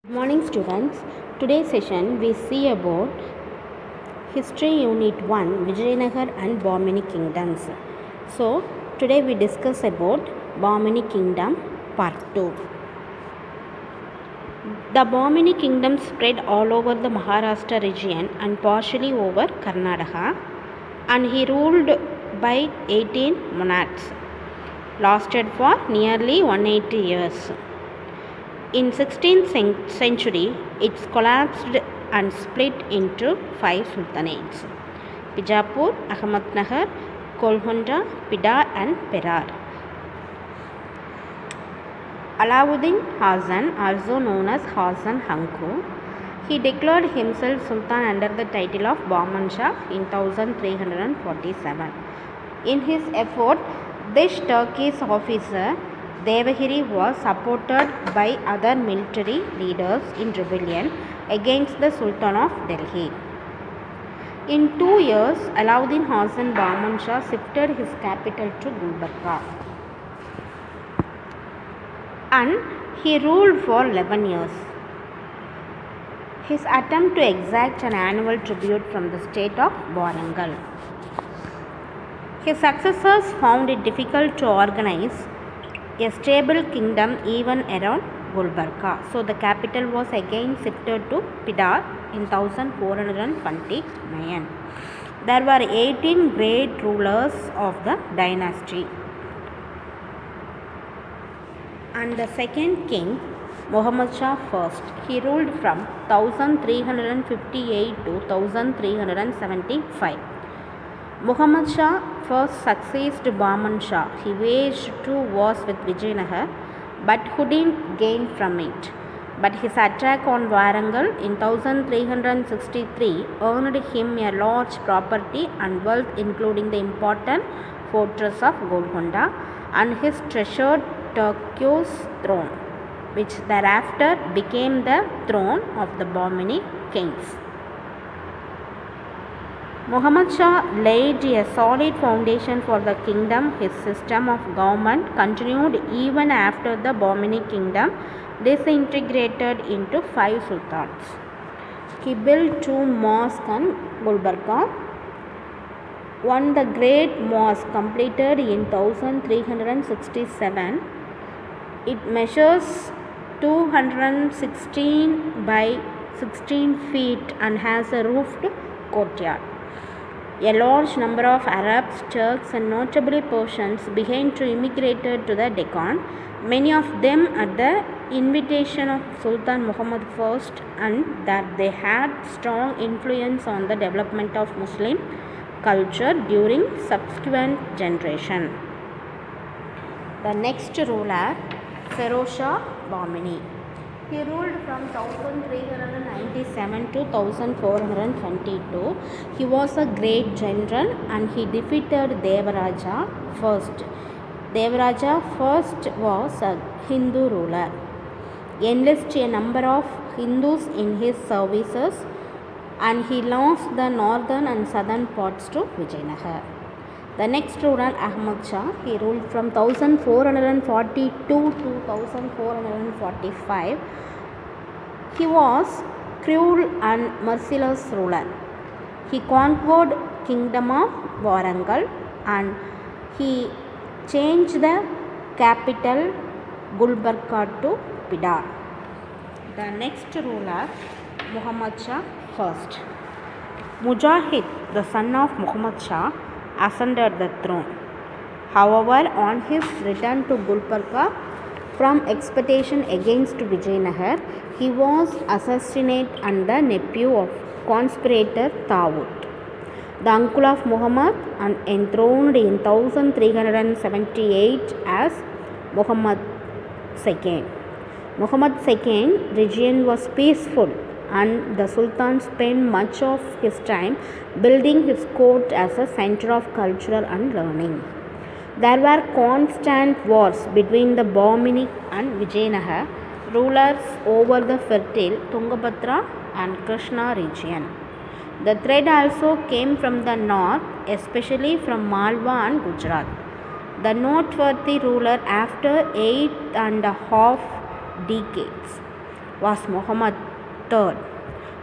Good morning students. Today's session we see about History Unit 1 Vijayanagar and Bahmani Kingdoms. So today we discuss about Bahmani Kingdom Part 2. The Bahmani Kingdom spread all over the Maharashtra region and partially over Karnataka, and he ruled by 18 monarchs, lasted for nearly 180 years. In 16th century, it collapsed and split into 5 sultanates: Bijapur, Ahmednagar, Golconda, Bidar and Perar. Alauddin Khazan, also known as Khazan Hanku, he declared himself Sultan under the title of Bahman Shah in 1347. In his effort, this Turkish officer Devagiri was supported by other military leaders in rebellion against the Sultan of Delhi. In 2 years, Alauddin Khazan Bahman Shah shifted his capital to Gulbarga, and he ruled for 11 years. His attempt to exact an annual tribute from the state of Warangal. His successors found it difficult to organize a stable kingdom even around Gulbarga. So the capital was again shifted to Bidar in 1429. There were 18 great rulers of the dynasty, and the second king, Muhammad Shah I, he ruled from 1358 to 1375. Muhammad Shah first succeeded Bahman Shah. He waged 2 wars with Vijayanagar but couldn't gain from it. But his attack on Warangal in 1363 earned him a large property and wealth, including the important fortress of Golconda and his treasured turquoise throne, which thereafter became the throne of the Bahmani kings. Muhammad Shah laid a solid foundation for the kingdom. His system of government continued even after the Bahmani kingdom disintegrated into 5 sultans. He built 2 mosques in Gulbarga. One, the Great Mosque, completed in 1367. It measures 216 by 16 feet and has a roofed courtyard. A large number of Arabs, Turks and notably Persians began to immigrate to the Deccan, many of them at the invitation of Sultan Muhammad I, and that they had strong influence on the development of Muslim culture during subsequent generations. The next ruler, Feroz Shah Bahmani. He ruled from 1397 to 1422. He was a great general and he defeated Devaraja first. Devaraja first was a Hindu ruler. He enlisted a number of Hindus in his services, and he lost the northern and southern parts to Vijayanagar. The next ruler, Ahmad Shah, he ruled from 1442 to 1445. He was cruel and merciless ruler. He conquered kingdom of Warangal and he changed the capital Gulbarga to Bidar. The next ruler, Muhammad Shah I. Mujahid, the son of Muhammad Shah, ascended the throne. However, on his return to Gulbarga from expedition against Vijayanagar, he was assassinated and the nephew of conspirator Tawud, the uncle of Muhammad, and enthroned in 1378 as Muhammad II. Muhammad II region was peaceful, and the Sultan spent much of his time building his court as a center of culture and learning. There were constant wars between the Bahmani and Vijayanagar rulers over the fertile Tungabhadra and Krishna region. The threat also came from the north, especially from Malwa and Gujarat. The noteworthy ruler after 8.5 decades was Muhammad III.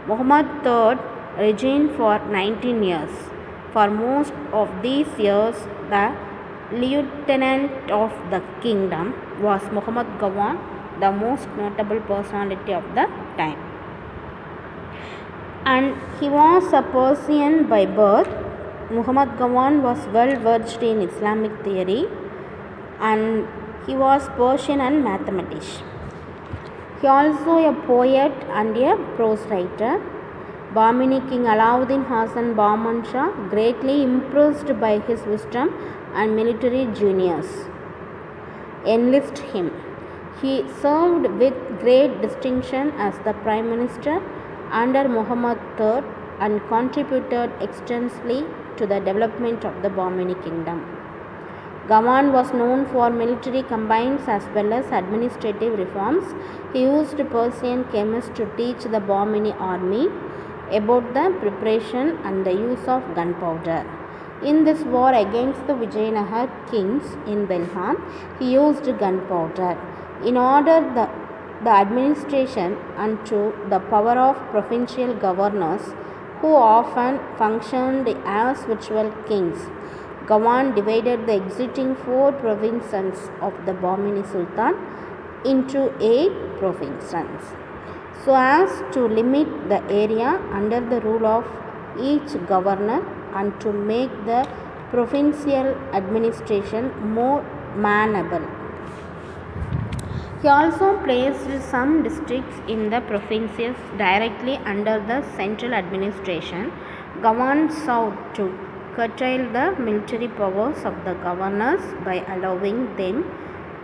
Muhammad III reigned for 19 years. For most of these years, the lieutenant of the kingdom was Muhammad Gawan, the most notable personality of the time. And he was a Persian by birth. Muhammad Gawan was well versed in Islamic theory, and he was Persian and mathematician. He also a poet and a prose writer. Bahmani King Alauddin Hasan Bahman Shah, greatly impressed by his wisdom and military genius, enlisted him. He served with great distinction as the Prime Minister under Muhammad III and contributed extensively to the development of the Bahmani kingdom. Gawan was known for military combines as well as administrative reforms. He used Persian chemists to teach the Bahmani army about the preparation and the use of gunpowder. In this war against the Vijayanagar kings in Delhi, he used gunpowder. In order the administration and to the power of provincial governors, who often functioned as virtual kings, Gawan divided the existing 4 provinces of the Bahmani Sultan into 8 provinces, so as to limit the area under the rule of each governor and to make the provincial administration more manageable. He also placed some districts in the provinces directly under the central administration. Gawan sought to curtail the military powers of the governors by allowing them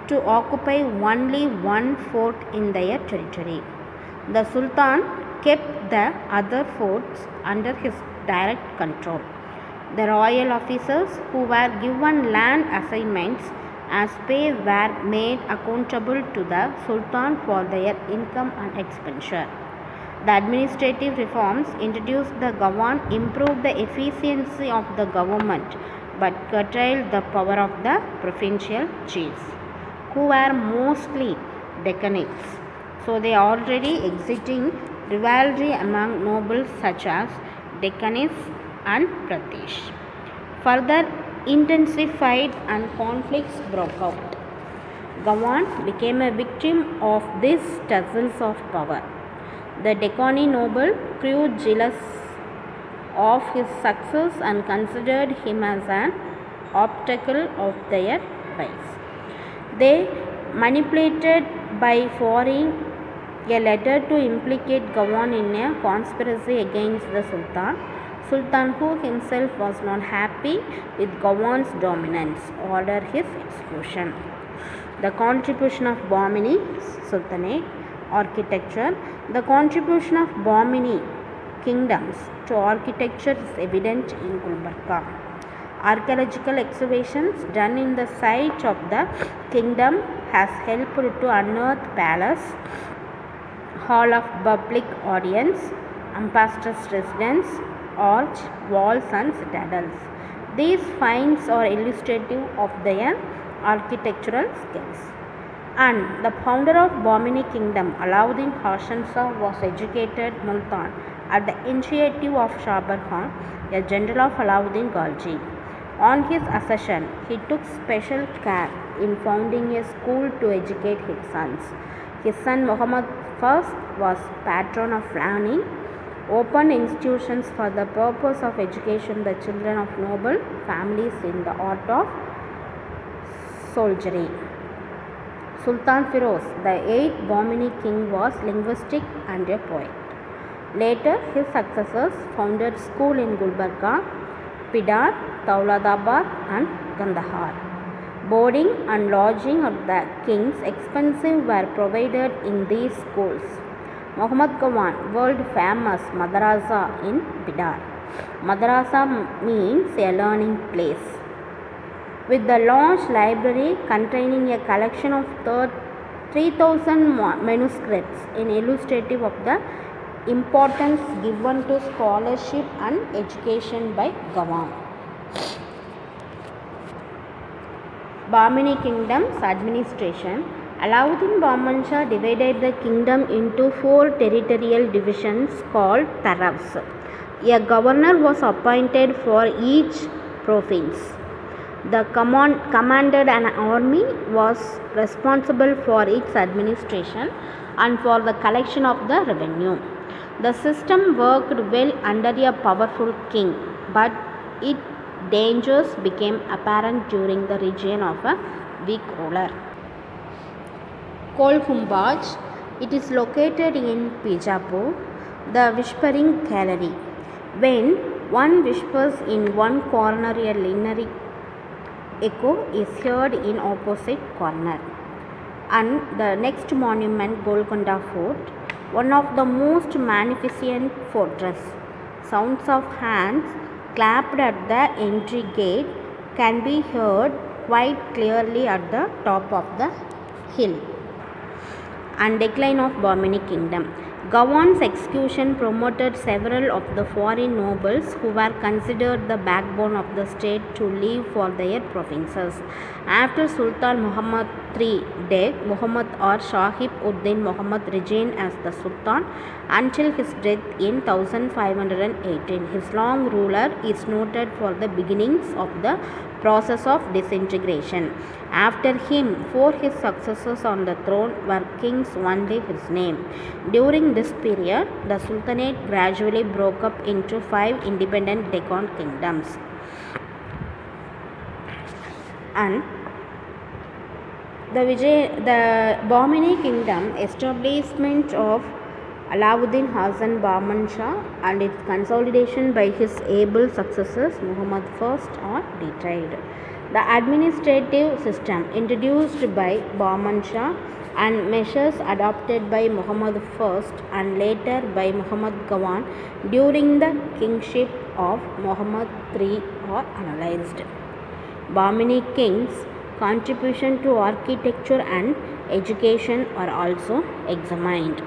to occupy only 1 fort in their territory. The Sultan kept the other forts under his direct control. The royal officers who were given land assignments as pay were made accountable to the Sultan for their income and expenditure. The administrative reforms introduced the Gawan improved the efficiency of the government but curtailed the power of the provincial chiefs, who were mostly Deccanites. So they already existing rivalry among nobles such as Deccanites and British further intensified and conflicts broke out. Gawan became a victim of these tussles of power. The Deccani noble grew jealous of his success and considered him as an obstacle of their rise. They manipulated by forwarding a letter to implicate Gawan in a conspiracy against the Sultan, who himself was not happy with Gawan's dominance, ordered his execution. The contribution of Bahmani Sultanate architecture. The contribution of Bahmani kingdoms to architecture is evident in Gulbarga. Archaeological excavations done in the site of the kingdom has helped to unearth palace, hall of public audience, ambassador's residence, arch, walls and citadels. These finds are illustrative of their architectural skills. And the founder of Bahmani kingdom, Alauddin Hasan Shah, was educated Multan at the initiative of Shabar Khan, a general of Alauddin Khalji. On his accession, he took special care in founding a school to educate his sons. His son Muhammad I was patron of learning, opened institutions for the purpose of education the children of noble families in the art of soldiery. Sultan Firoz, the 8th Bahmani king, was linguistic and a poet. Later, his successors founded schools in Gulbarga, Pidar, Tauladabad and Kandahar. Boarding and lodging of the king's expenses were provided in these schools. Muhammad Gawan, world famous Madrasa in Pidar. Madrasa means a learning place, with the large library containing a collection of 3,000 manuscripts in illustrative of the importance given to scholarship and education by Gawan. Bahmani kingdom's administration. Alauddin Bahman Shah divided the kingdom into 4 territorial divisions called tarafs. A governor was appointed for each province. The commanded an army, was responsible for its administration and for the collection of the revenue. The system worked well under a powerful king, but its dangers became apparent during the reign of a weak ruler. Kolhumbaj, it is located in Bijapur, the whispering gallery. When one whispers in one corner, a linear echo is heard in opposite corner. And the next monument, Golconda Fort, one of the most magnificent fortress. Sounds of hands clapped at the entry gate can be heard quite clearly at the top of the hill. And decline of Bahmani kingdom. Gawan's execution promoted several of the foreign nobles who were considered the backbone of the state to leave for their provinces. After Sultan Muhammad III death, Muhammad or Shahib Uddin Muhammad reigned as the Sultan until his death in 1518. His long ruler is noted for the beginnings of the process of disintegration. After him, 4 his successors on the throne were kings only his name. During this period, the Sultanate gradually broke up into 5 independent Deccan kingdoms. And the Bahmani kingdom, establishment of Alauddin Hasan Bahman Shah and its consolidation by his able successors Muhammad I are detailed. The administrative system introduced by Bahman Shah and measures adopted by Muhammad I and later by Muhammad Gawan during the kingship of Muhammad III are analyzed. Bahmani kings' contribution to architecture and education are also examined.